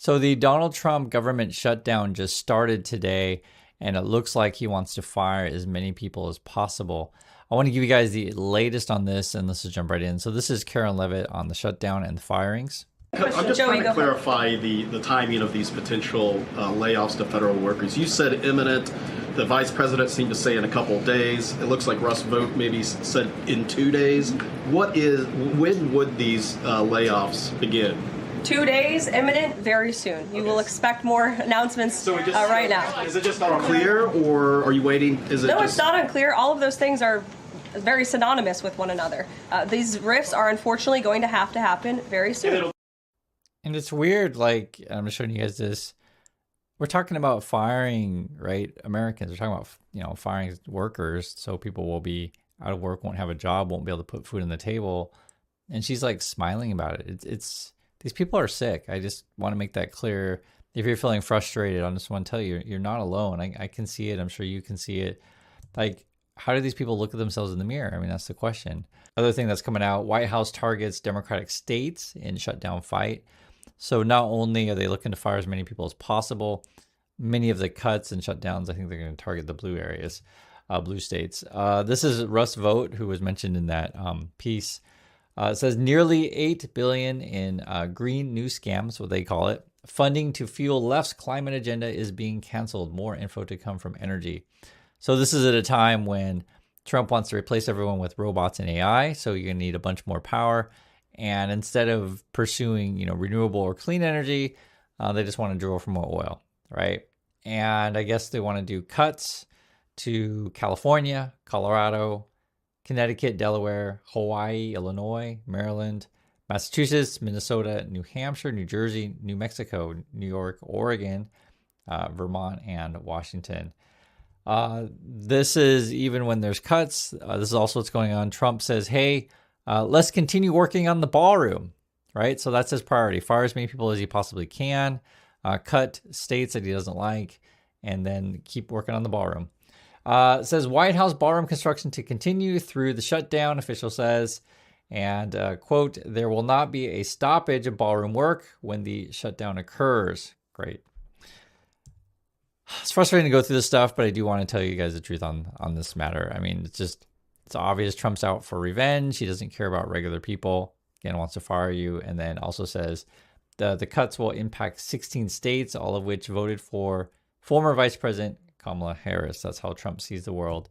So the Donald Trump government shutdown just started today, and it looks like he wants to fire as many people as possible. I want to give you guys the latest on this, and let's just jump right in. So this is Karen Levitt on the shutdown and the firings. I'm just trying to clarify the timing of these potential layoffs to federal workers. You said imminent. The vice president seemed to say in a couple of days. It looks like Russ Vought maybe said in 2 days. When would these layoffs begin? 2 days, imminent, very soon. You will expect more announcements right now. Is it just unclear, or are you waiting? It's not unclear. All of those things are very synonymous with one another. These rifts are unfortunately going to happen very soon. And it's weird, like, I'm showing you guys this. We're talking about firing, right, Americans. We're talking about, firing workers so people will be out of work, won't have a job, won't be able to put food on the table. And she's like smiling about it. It's these people are sick. I just want to make that clear. If you're feeling frustrated, I just want to tell you, you're not alone. I can see it. I'm sure you can see it. Like, how do these people look at themselves in the mirror? I mean, that's the question. Other thing that's coming out, White House targets Democratic states in shutdown fight. So not only are they looking to fire as many people as possible, many of the cuts and shutdowns, I think they're going to target the blue areas, blue states. This is Russ Vought, who was mentioned in that piece. It says nearly $8 billion in green new scams, what they call it. Funding to fuel left's climate agenda is being canceled. More info to come from Energy. So this is at a time when Trump wants to replace everyone with robots and AI. So you're going to need a bunch more power. And instead of pursuing, renewable or clean energy, they just want to drill for more oil, right? And I guess they want to do cuts to California, Colorado, Connecticut, Delaware, Hawaii, Illinois, Maryland, Massachusetts, Minnesota, New Hampshire, New Jersey, New Mexico, New York, Oregon, Vermont, and Washington. This is even when there's cuts. This is also what's going on. Trump says, hey, let's continue working on the ballroom, right? So that's his priority. Fire as many people as he possibly can, cut states that he doesn't like, and then keep working on the ballroom. It says White House ballroom construction to continue through the shutdown, official says. And, quote, there will not be a stoppage of ballroom work when the shutdown occurs. Great. It's frustrating to go through this stuff, but I do want to tell you guys the truth on this matter. I mean, it's obvious Trump's out for revenge. He doesn't care about regular people. Again, wants to fire you. And then also says the cuts will impact 16 states, all of which voted for former Vice President Kamala Harris. That's how Trump sees the world.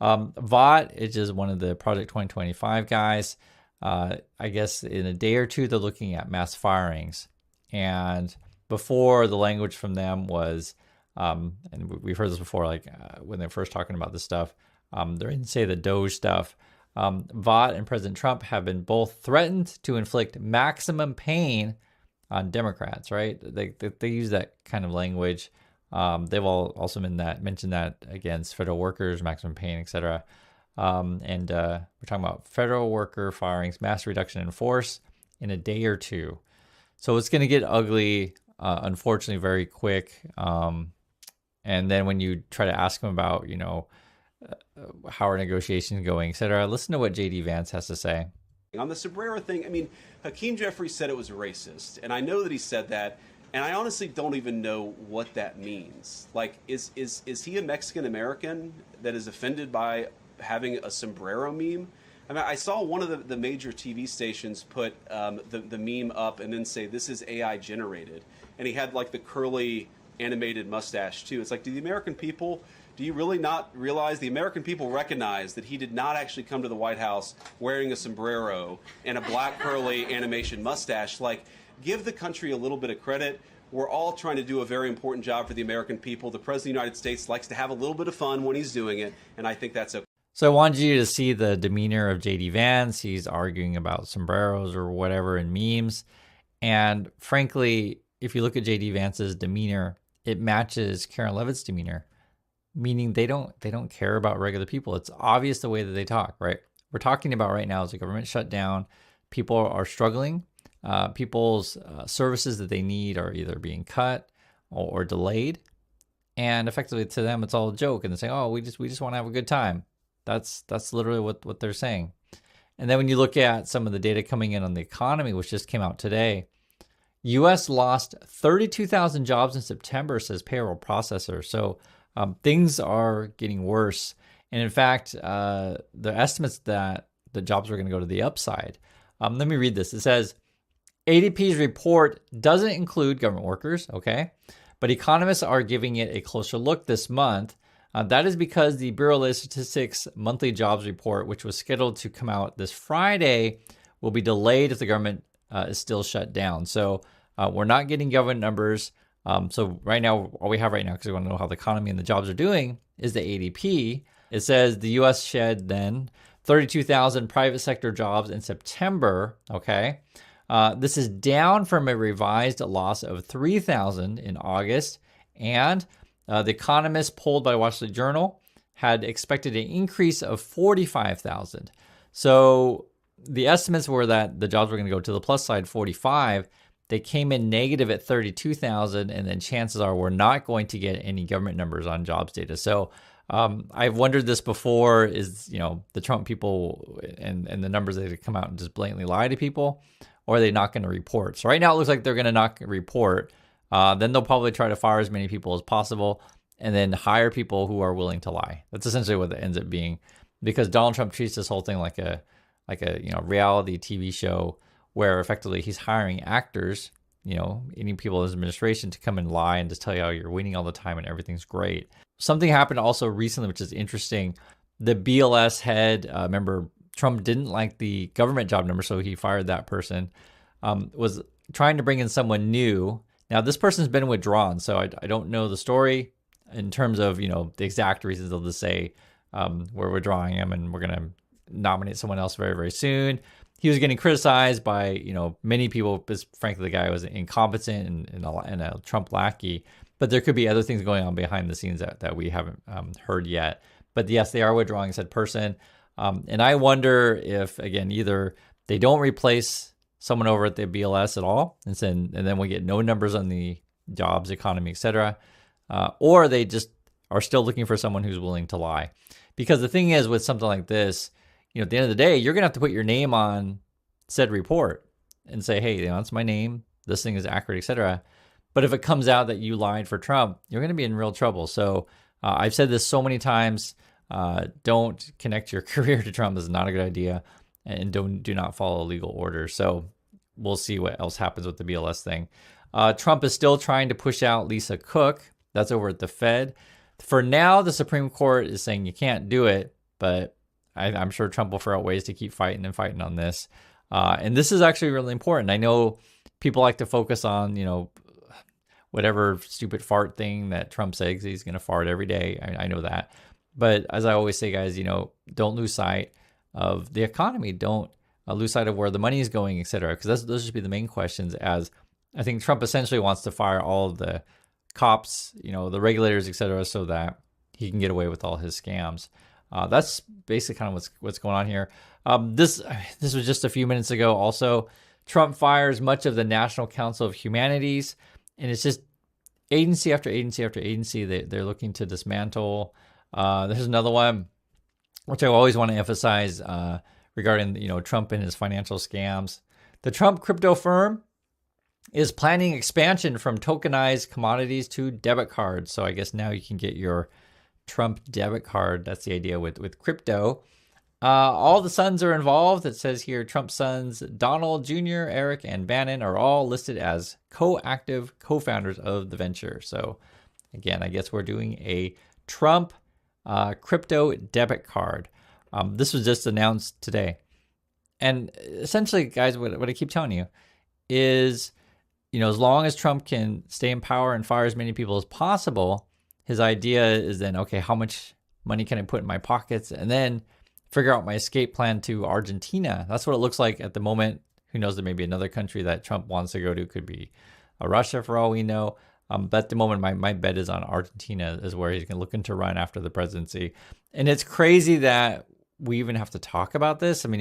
Vought is just one of the Project 2025 guys. I guess in a day or two, they're looking at mass firings. And before, the language from them was, and we've heard this before, like when they're first talking about this stuff, they didn't say the Doge stuff. Vought and President Trump have been both threatened to inflict maximum pain on Democrats, right? They use that kind of language. They've all also mentioned that against federal workers, maximum pain, etc. And we're talking about federal worker firings, mass reduction in force in a day or two. So it's going to get ugly, unfortunately, very quick. And then when you try to ask them about, how are negotiations going, etc., listen to what J.D. Vance has to say. On the sombrero thing, I mean, Hakeem Jeffries said it was racist, and I know that he said that, and I honestly don't even know what that means. Like, is he a Mexican American that is offended by having a sombrero meme? I mean, I saw one of the major TV stations put the meme up and then say, this is AI generated. And he had like the curly animated mustache too. It's like, do you really not realize the American people recognize that he did not actually come to the White House wearing a sombrero and a black curly animation mustache? Like, give the country a little bit of credit. We're all trying to do a very important job for the American people. The President of the United States likes to have a little bit of fun when he's doing it, and I think that's okay. So I wanted you to see the demeanor of J.D. Vance. He's arguing about sombreros or whatever in memes. And frankly, if you look at J.D. Vance's demeanor, it matches Karen Levitt's demeanor, meaning they don't care about regular people. It's obvious the way that they talk, right? We're talking about right now is a government shutdown. People are struggling. People's services that they need are either being cut or delayed. And effectively to them, it's all a joke. And they say, oh, we just want to have a good time. That's literally what they're saying. And then when you look at some of the data coming in on the economy, which just came out today, U.S. lost 32,000 jobs in September, says payroll processor. So things are getting worse. And in fact, the estimates that the jobs are going to go to the upside. Let me read this. It says ADP's report doesn't include government workers, okay? But economists are giving it a closer look this month. That is because the Bureau of Statistics monthly jobs report, which was scheduled to come out this Friday, will be delayed if the government is still shut down. So we're not getting government numbers. So right now, all we have right now, because we want to know how the economy and the jobs are doing, is the ADP. It says the U.S. shed then 32,000 private sector jobs in September, okay? This is down from a revised loss of 3,000 in August. And the economists polled by Wall Street Journal had expected an increase of 45,000. So the estimates were that the jobs were going to go to the plus side, 45. They came in negative at 32,000, and then chances are we're not going to get any government numbers on jobs data. So I've wondered this before, is, the Trump people and the numbers that come out and just blatantly lie to people, or are they not going to report? So right now it looks like they're going to not report. Then they'll probably try to fire as many people as possible and then hire people who are willing to lie. That's essentially what it ends up being, because Donald Trump treats this whole thing like a reality TV show where effectively he's hiring actors, any people in his administration to come and lie and just tell you how you're winning all the time and everything's great. Something happened also recently, which is interesting. The BLS head, remember, Trump didn't like the government job number, so he fired that person, was trying to bring in someone new. Now, this person's been withdrawn, so I don't know the story in terms of, the exact reasons. They'll just say, we're withdrawing him and we're going to nominate someone else very, very soon. He was getting criticized by, many people, because frankly, the guy was incompetent and a Trump lackey. But there could be other things going on behind the scenes that we haven't heard yet. But yes, they are withdrawing said person. And I wonder if, again, either they don't replace someone over at the BLS at all, and then we get no numbers on the jobs, economy, etc., or they just are still looking for someone who's willing to lie. Because the thing is, with something like this, at the end of the day, you're going to have to put your name on said report and say, hey, that's my name. This thing is accurate, etc. But if it comes out that you lied for Trump, you're going to be in real trouble. So I've said this so many times. Don't connect your career to Trump. This is not a good idea. And do not follow legal orders. So we'll see what else happens with the BLS thing. Trump is still trying to push out Lisa Cook. That's over at the Fed. For now, the Supreme Court is saying you can't do it, but I'm sure Trump will figure out ways to keep fighting on this. And this is actually really important. I know people like to focus on, whatever stupid fart thing that Trump says he's going to fart every day. I know that. But as I always say, guys, don't lose sight of the economy. Don't lose sight of where the money is going, et cetera. Because those should be the main questions, as I think Trump essentially wants to fire all of the cops, the regulators, et cetera, so that he can get away with all his scams. That's basically kind of what's going on here. This was just a few minutes ago. Also, Trump fires much of the National Council of Humanities, and it's just agency after agency after agency they're looking to dismantle. There's another one, which I always want to emphasize regarding Trump and his financial scams. The Trump crypto firm is planning expansion from tokenized commodities to debit cards. So I guess now you can get your Trump debit card. That's the idea with crypto. All the sons are involved. It says here Trump's sons, Donald Jr., Eric, and Bannon, are all listed as co-active co-founders of the venture. So again, I guess we're doing a Trump crypto debit card. This was just announced today. And essentially, guys, what I keep telling you is, as long as Trump can stay in power and fire as many people as possible, his idea is then, okay, how much money can I put in my pockets? And then figure out my escape plan to Argentina. That's what it looks like at the moment. Who knows, there may be another country that Trump wants to go to. Could be Russia for all we know. But at the moment, my bet is on Argentina is where he's looking to run after the presidency. And it's crazy that we even have to talk about this. I mean,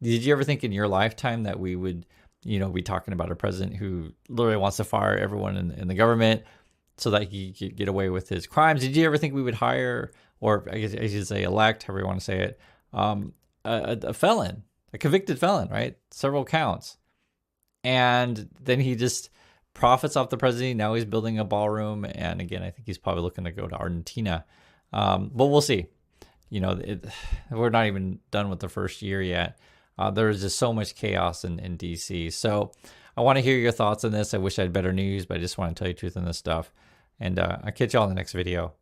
did you ever think in your lifetime that we would, be talking about a president who literally wants to fire everyone in the government so that he could get away with his crimes? Did you ever think we would hire, or I guess I should say elect, however you want to say it, a felon, a convicted felon, right? Several counts. and then he just profits off the presidency. Now he's building a ballroom, and again, I think he's probably looking to go to Argentina. But we'll see. You know, we're not even done with the first year yet. There's just so much chaos in DC. So I want to hear your thoughts on this. I wish I had better news, but I just want to tell you the truth on this stuff. And I'll catch y'all in the next video.